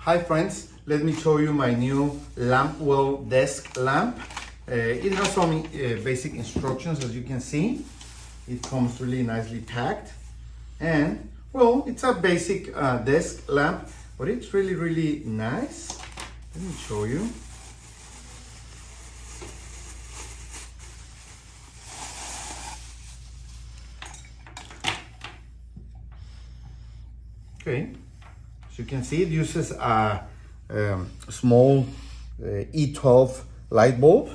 Hi friends, let me show you my new Lampwell desk lamp. It has some basic instructions, as you can see. It comes really nicely packed, and well, it's a basic desk lamp, but it's really nice. Let me show you. Okay, as you can see, it uses a small E12 light bulb,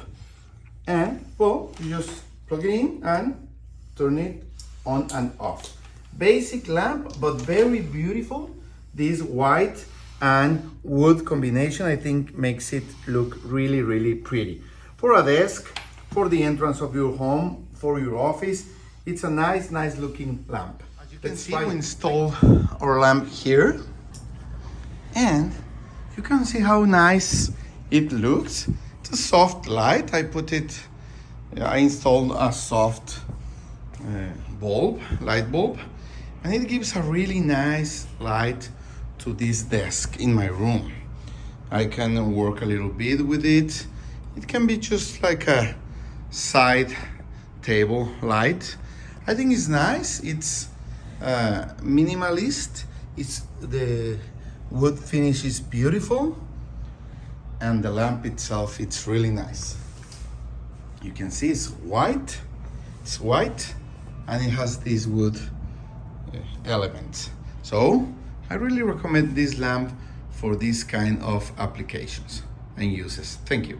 and well, you just plug it in and turn it on and off. Basic lamp, but very beautiful. This white and wood combination, I think, makes it look really pretty. For a desk, for the entrance of your home, for your office, it's a nice looking lamp. As you can see, we install our lamp here, and you can see how nice it looks. It's a soft light. I installed a soft light bulb, and it gives a really nice light to this desk in my room. I can work a little bit with it. It can be just like a side table light. I think it's nice. It's minimalist. The wood finish is beautiful, and the lamp itself, it's really nice. You can see it's white, and it has these wood elements. So I really recommend this lamp for this kind of applications and uses. Thank you.